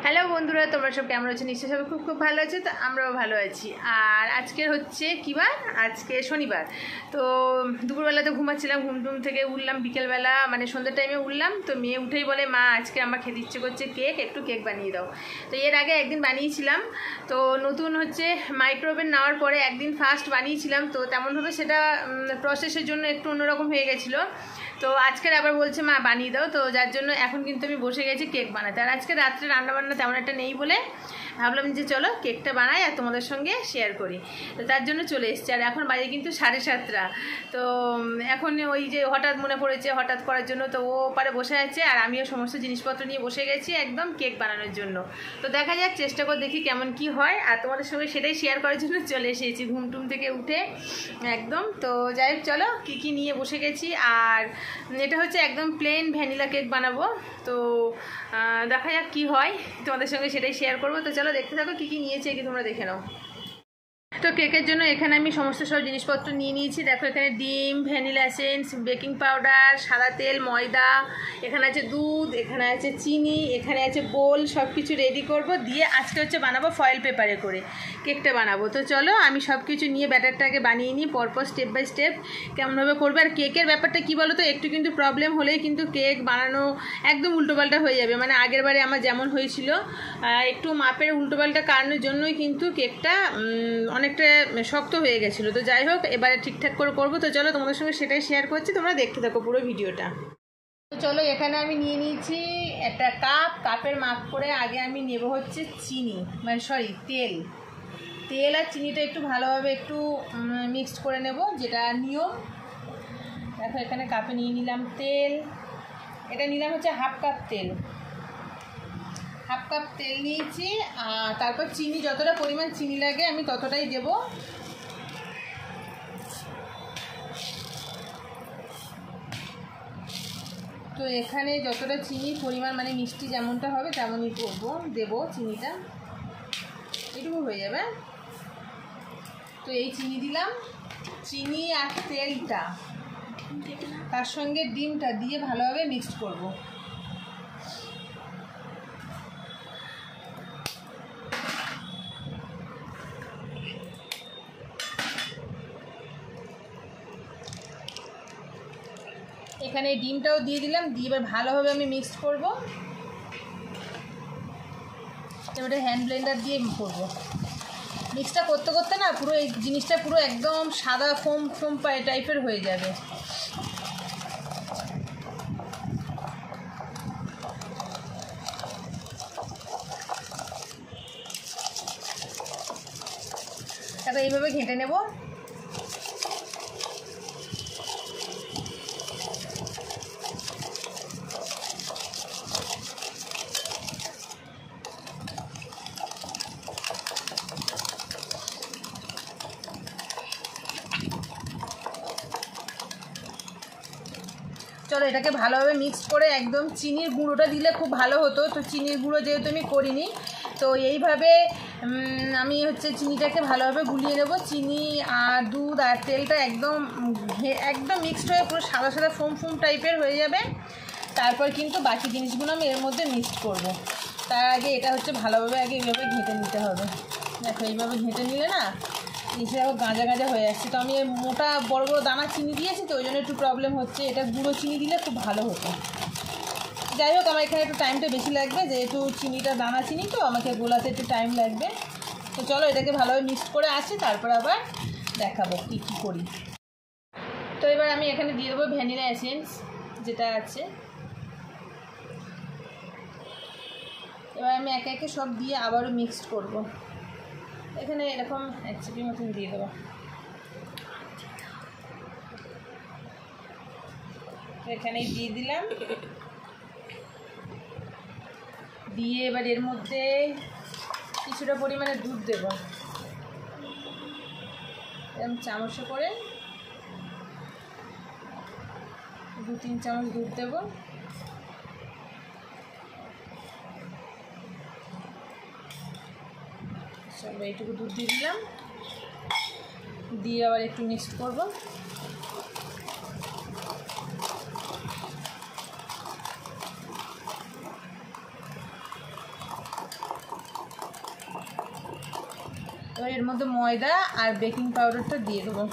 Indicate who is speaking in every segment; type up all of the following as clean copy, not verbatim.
Speaker 1: Hello বন্ধুরা, তোমরা সব কেমন আছো? নিশ্চয়ই সবাই খুব খুব ভালো আছে। তো আমরাও ভালো আছি। আর আজকে হচ্ছে কী বার? আজকে শনিবার। তো দুপুরবেলাতে ঘুমাচ্ছিলাম, ঘুম থেকে উঠলাম বিকেলবেলা, মানে সন্ধ্যের টাইমে উঠলাম। তো মেয়ে উঠেই বলে, মা আজকে আমার খেতে ইচ্ছে করছে কেক, একটু কেক বানিয়ে দাও। তো এর আগে একদিন বানিয়েছিলাম, তো নতুন হচ্ছে মাইক্রোওভেন নেওয়ার পরে একদিন ফার্স্ট বানিয়েছিলাম। তো তেমনভাবে সেটা প্রসেসের জন্য একটু অন্যরকম হয়ে গেছিলো। তো আজকের আবার বলছে মা বানিয়ে দাও। তো যার জন্য এখন কিন্তু আমি বসে গেছি কেক বানাতে। আর আজকে রাত্রে রান্নাবান্না তেমন একটা নেই বলে ভাবলাম যে চলো কেকটা বানাই আর তোমাদের সঙ্গে শেয়ার করি। তো তার জন্য চলে এসেছি। আর এখন বাজে কিন্তু 7:30। তো এখন ওই যে হঠাৎ মনে পড়েছে, হঠাৎ করার জন্য তো ও পারে বসে আছে আর আমিও সমস্ত জিনিসপত্র নিয়ে বসে গেছি একদম কেক বানানোর জন্য। তো দেখা যাক, চেষ্টা করে দেখি কেমন কি হয়। আর তোমাদের সঙ্গে সেটাই শেয়ার করার জন্য চলে এসেছি ঘুম থেকে উঠে একদম। তো যাই হোক, চলো কী নিয়ে বসে গেছি। আর এটা হচ্ছে একদম প্লেন ভ্যানিলা কেক বানাবো। তো দেখা যাক কী হয়, তোমাদের সঙ্গে সেটাই শেয়ার করবো। তো চলো দেখতে থাকো কী নিয়েছে, কি তোমরা দেখে নাও। তো কেকের জন্য এখানে আমি সমস্ত সব জিনিসপত্র নিয়ে নিয়েছি। দেখো, এখানে ডিম, ভ্যানিলা এসেন্স, বেকিং পাউডার, সাদা তেল, ময়দা, এখানে আছে দুধ, এখানে আছে চিনি, এখানে আছে বোল, সব কিছু রেডি করব। দিয়ে আজকে হচ্ছে বানাবো ফয়েল পেপারে করে কেকটা বানাবো। তো চলো আমি সব কিছু নিয়ে ব্যাটারটাকে বানিয়ে নিই পরপর স্টেপ বাই স্টেপ কেমনভাবে করবে। আর কেকের ব্যাপারটা কী বলো তো, একটু কিন্তু প্রবলেম হলেই কিন্তু কেক বানানো একদম উল্টোপাল্টা হয়ে যাবে। মানে আগের বারে আমার যেমন হয়েছিল, একটু মাপের উল্টোপাল্টা কারণের জন্যই কিন্তু কেকটা অনেকটা শক্ত হয়ে গেছিলো। তো যাই হোক, এবারে ঠিকঠাক করে করবো। তো চলো তোমাদের সঙ্গে সেটাই শেয়ার করছি, তোমরা দেখতে থাকো পুরো ভিডিওটা। তো চলো, এখানে আমি নিয়ে নিয়েছি একটা কাপের মাপ করে আগে আমি নেব হচ্ছে চিনি, মানে তেল আর চিনিটা একটু ভালোভাবে একটু মিক্সড করে নেব, যেটা নিয়ম। দেখো, এখানে কাপে নিয়ে নিলাম তেল। এটা নিলাম হচ্ছে হাফ কাপ তেল নিয়েছি। আর তারপর চিনি, যতটা পরিমাণ চিনি লাগে আমি ততটাই দেব। তো এখানে যতটা চিনির পরিমাণ, মানে মিষ্টি যেমনটা হবে তেমনই দেবো চিনিটা, এটুকু হয়ে যাবে। তো এই চিনি দিলাম, চিনি আর তেলটা, তার সঙ্গে ডিমটা দিয়ে ভালোভাবে মিক্সড করব। এখানে ডিমটাও দিয়ে দিলাম, দিয়ে এবার ভালোভাবে আমি মিক্সড করব। এবারে হ্যান্ড ব্লেন্ডার দিয়ে করবো। মিক্সটা করতে না পুরো এই জিনিসটা পুরো একদম সাদা ফোম টাইপের হয়ে যাবে। তারপর এইভাবে ঘেঁটে নেব। চলো এটাকে ভালোভাবে মিক্সড করে, একদম চিনির গুঁড়োটা দিলে খুব ভালো হতো। তো চিনির গুঁড়ো যেহেতু আমি করিনি, তো এইভাবে আমি হচ্ছে চিনিটাকে ভালোভাবে গুলিয়ে নেব। চিনি আর দুধ আর তেলটা একদম মিক্সড হয়ে পুরো সাদা ফোম টাইপের হয়ে যাবে। তারপর কিন্তু বাকি জিনিসগুলো আমি এর মধ্যে মিক্সড করব। তার আগে এটা হচ্ছে ভালোভাবে আগে এইভাবে ঘেঁটে নিতে হবে। দেখো, এইভাবে ঘেঁটে নিলে না নিচে দেখো গাঁজা হয়ে যাচ্ছে। তো আমি মোটা বড় দানা চিনি দিয়েছি, তো ওই জন্য একটু প্রবলেম হচ্ছে। এটা গুঁড়ো চিনি দিলে খুব ভালো হতো। যাই হোক, আমার এখানে একটু টাইমটা বেশি লাগবে, যেহেতু চিনিটা দানা চিনি, তো আমাকে গোলাতে একটু টাইম লাগবে। তো চলো এটাকে ভালোভাবে মিক্স করে আসি, তারপর আবার দেখাবো কী করি। তো এবার আমি এখানে দিয়ে দেবো ভ্যানিলা এসেন্স যেটা আছে। এবার আমি একে একে সব দিয়ে আবারও মিক্সড করব। এখানে এরকম 1 চিপি মতন দিয়ে দেবো। এখানেই দিয়ে দিলাম, দিয়ে এবার এর মধ্যে কিছুটা পরিমাণে দুধ দেব। এরকম চামচে করে 2-3 চামচ দুধ দেব। চলো এইটুকু দুধ দিয়ে দিলাম, দিয়ে আবার একটু মিক্সড করব। এবার এর মধ্যে ময়দা আর বেকিং পাউডারটা দিয়ে দেবো।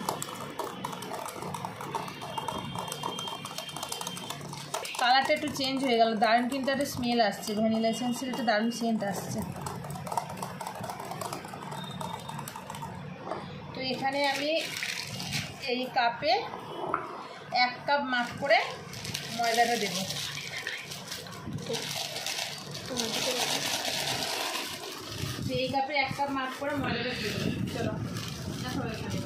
Speaker 1: কালারটা একটু চেঞ্জ হয়ে গেল, দারুণ কিন্তু একটা স্মেল আসছে, ভ্যানিলা এসেন্সের একটা দারুণ সেন্ট আসছে। তো এখানে আমি এই কাপে 1 কাপ মাপ করে ময়দাটা দেবো। এই কাপে 1 কাপ মাপ করে ময়দাটা দেবো। চলো দেখো এখানে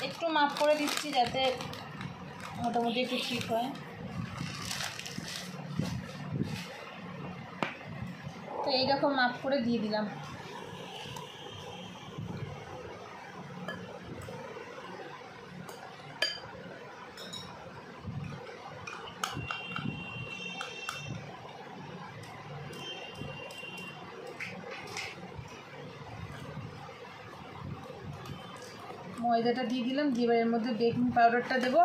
Speaker 1: একটু মাপ করে দিচ্ছি যাতে মোটামুটি একটু ঠিক হয়। তো এইরকম মাপ করে দিয়ে দিলাম। ময়দাটা দিয়ে দিলাম, দিয়ে এবার এর মধ্যে বেকিং পাউডারটা দেবো।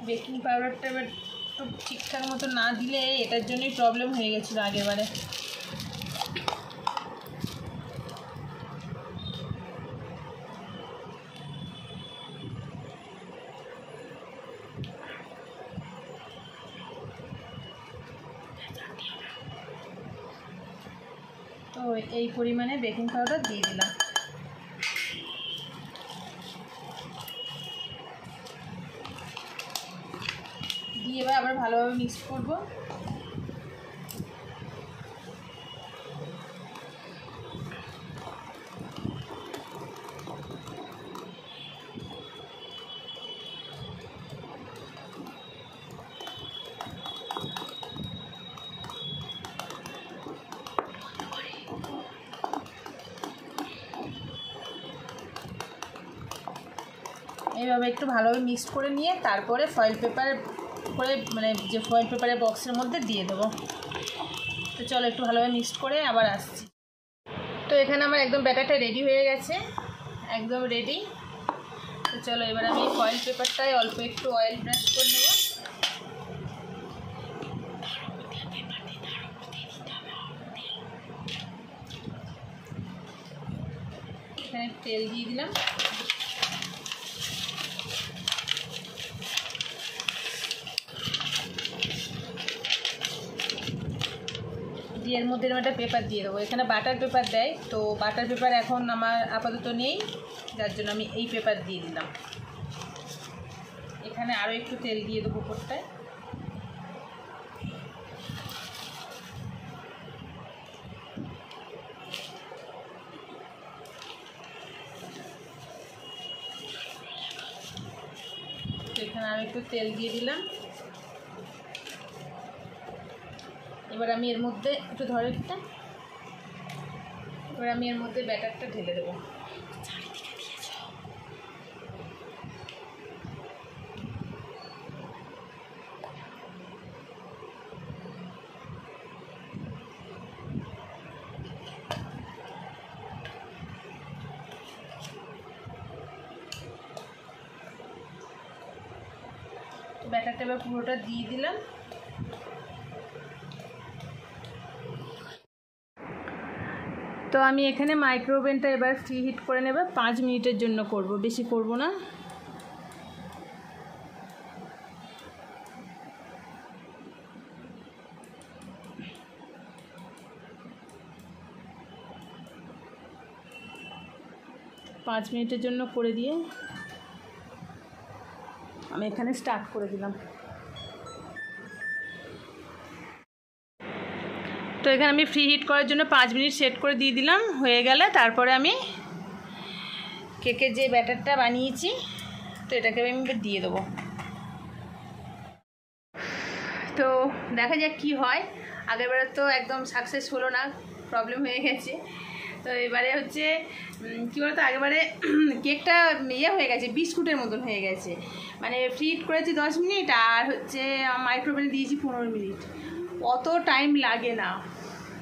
Speaker 1: বেকিং পাউডারটা এবার একটু ঠিকঠাক মতো না দিলে এটার জন্যই প্রবলেম হয়ে গেছিলো আগেরবারে। তো এই পরিমাণে বেকিং পাউডার দিয়ে দিলাম। দিয়ে এবার আবার ভালোভাবে মিক্স করব। এইভাবে একটু ভালোভাবে মিক্স করে নিয়ে তারপরে ফয়েল পেপার করে মানে যে ফয়েল পেপারের বক্সের মধ্যে দিয়ে দেবো। তো চলো একটু ভালোভাবে মিক্স করে আবার আসছি। তো এখানে আমার একদম ব্যাটারটা রেডি হয়ে গেছে, একদম রেডি। তো চলো এবার আমি ফয়েল পেপারটায় অল্প একটু অয়েল ব্রাশ করে নেব। এখানে তেল দিয়ে দিলাম। দিয়ে এর মধ্যে একটা পেপার দিয়ে দেবো। এখানে বাটার পেপার দেয়, তো বাটার পেপার এখন আমার আপাতত নেই, যার জন্য আমি এই পেপার দিয়ে দিলাম। এখানে আরও একটু তেল দিয়ে দেবো উপরটায়। এখানে আরও একটু তেল দিয়ে দিলাম। এবার আমি এর মধ্যে একটু ধরে দিতাম, এবার আমি এর মধ্যে ব্যাটারটা ঢেলে দেবো। ব্যাটারটা এবার পুরোটা দিয়ে দিলাম। তো আমি এখানে মাইক্রোওভেনটা এবার ফ্রি হিট করে নেব, 5 মিনিটের জন্য করব, বেশি করব না। পাঁচ মিনিটের জন্য করে দিয়ে আমি এখানে স্টার্ট করে দিলাম। তো এখানে আমি ফ্রি হিট করার জন্য 5 মিনিট সেট করে দিয়ে দিলাম। হয়ে গেলে তারপরে আমি কেকের যে ব্যাটারটা বানিয়েছি তো এটাকে আমি দিয়ে দেবো। তো দেখা যাক কী হয়। আগেরবারে তো একদম সাকসেস হলো না, প্রবলেম হয়ে গেছে। তো এবারে হচ্ছে কী বলতো, আগেবারে কেকটা ইয়ে হয়ে গেছে, বিস্কুটের মতন হয়ে গেছে। মানে ফ্রি হিট করেছি 10 মিনিট আর হচ্ছে মাইক্রোওভেনে দিয়েছি 15 মিনিট। অত টাইম লাগে না,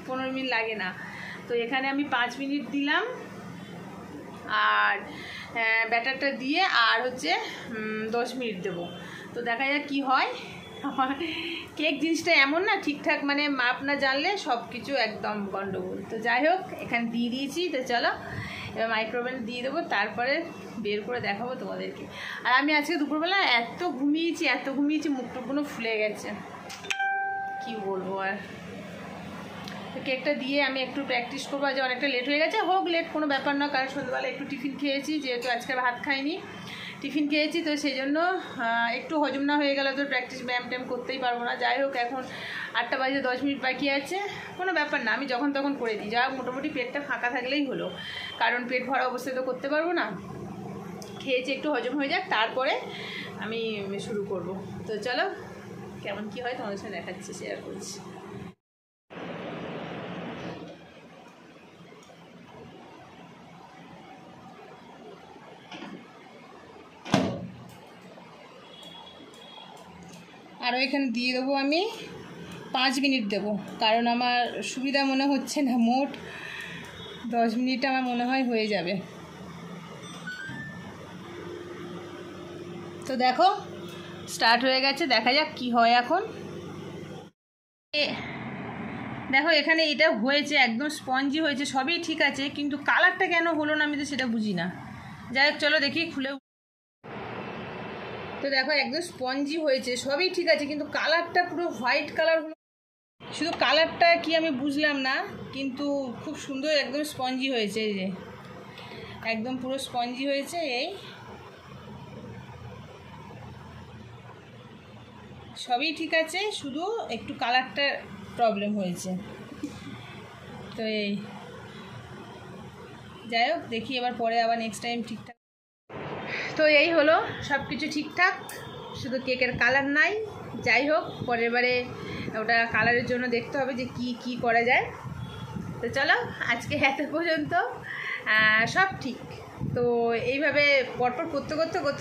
Speaker 1: 15 মিনিট লাগে না। তো এখানে আমি 5 মিনিট দিলাম আর ব্যাটারটা দিয়ে আর হচ্ছে 10 মিনিট দেবো। তো দেখা যাক কী হয়। কেক জিনিসটা এমন না, ঠিকঠাক মানে মাপ না জানলে সব কিছু একদম গন্ডগোল। তো যাই হোক, এখানে দিয়ে দিয়েছি। তো চলো এবার মাইক্রোওভেন দিয়ে দেবো, তারপরে বের করে দেখাবো তোমাদেরকে। আর আমি আজকে দুপুরবেলা এত ঘুমিয়েছি মুখটুকুনো ফুলে গেছে, কি বলবো। আর কেকটা দিয়ে আমি একটু প্র্যাকটিস করবো। আজ অনেকটা লেট হয়ে গেছে, হোক লেট কোনো ব্যাপার না, কারণ সন্ধ্যাবেলা একটু টিফিন খেয়েছি, যেহেতু আজকে ভাত খাইনি, টিফিন খেয়েছি। তো সেই জন্য একটু হজম না হয়ে গেলে তো প্র্যাকটিস ব্যায়াম ট্যাম করতেই পারবো না। যাই হোক, এখন 8টা বাজে 10 মিনিট বাকি আছে, কোনো ব্যাপার না, আমি যখন তখন করে দিই। যা মোটামুটি পেটটা ফাঁকা থাকলেই হলো, কারণ পেট ভরা অবস্থায় তো করতে পারবো না। খেয়েছি, একটু হজম হয়ে যাক, তারপরে আমি শুরু করব। তো চলো কেমন কি হয় তোমাদের সাথে দেখাচ্ছি, শেয়ার করছি। আরও এখানে দিয়ে দেবো আমি 5 মিনিট দেবো, কারণ আমার সুবিধা মনে হচ্ছে না, মোট 10 মিনিট আমার মনে হয় হয়ে যাবে। তো দেখো স্টার্ট হয়ে গেছে, দেখা যাক কি হয় এখন। দেখো এখানে এটা হয়েছে, একদম স্পঞ্জি হয়েছে, সবই ঠিক আছে, কিন্তু কালারটা কেন হলো না আমি তো সেটা বুঝি না। যাই হোক চলো দেখি খুলে। তো দেখো একদম স্পঞ্জি হয়েছে, সবই ঠিক আছে, কিন্তু কালারটা পুরো হোয়াইট কালার হলো। শুধু কালারটা কি আমি বুঝলাম না, কিন্তু খুব সুন্দর একদম স্পঞ্জি হয়েছে। এই যে একদম পুরো স্পঞ্জি হয়েছে, এই সবই ঠিক আছে, শুধু একটু কালারটা প্রবলেম হয়েছে। তো এই যাই হোক, দেখি এবার পরে আবার নেক্সট টাইম ঠিকঠাক। তো এই হলো, সব কিছু ঠিকঠাক, শুধু কেকের কালার নাই। যাই হোক, পরের বারে ওটা কালারের জন্য দেখতে হবে যে কি করা যায়। তো চলো আজকে এত পর্যন্ত, সব ঠিক। তো এইভাবে পরপর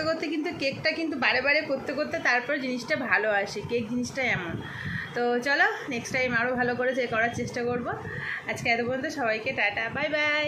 Speaker 1: করতে কিন্তু কেকটা কিন্তু বারে বারে করতে তারপর জিনিসটা ভালো আসে, কেক জিনিসটা এমন। তো চলো নেক্সট টাইম আরও ভালো করে করার চেষ্টা করব। আজকে এত পর্যন্ত, সবাইকে টাটা, বাই বাই।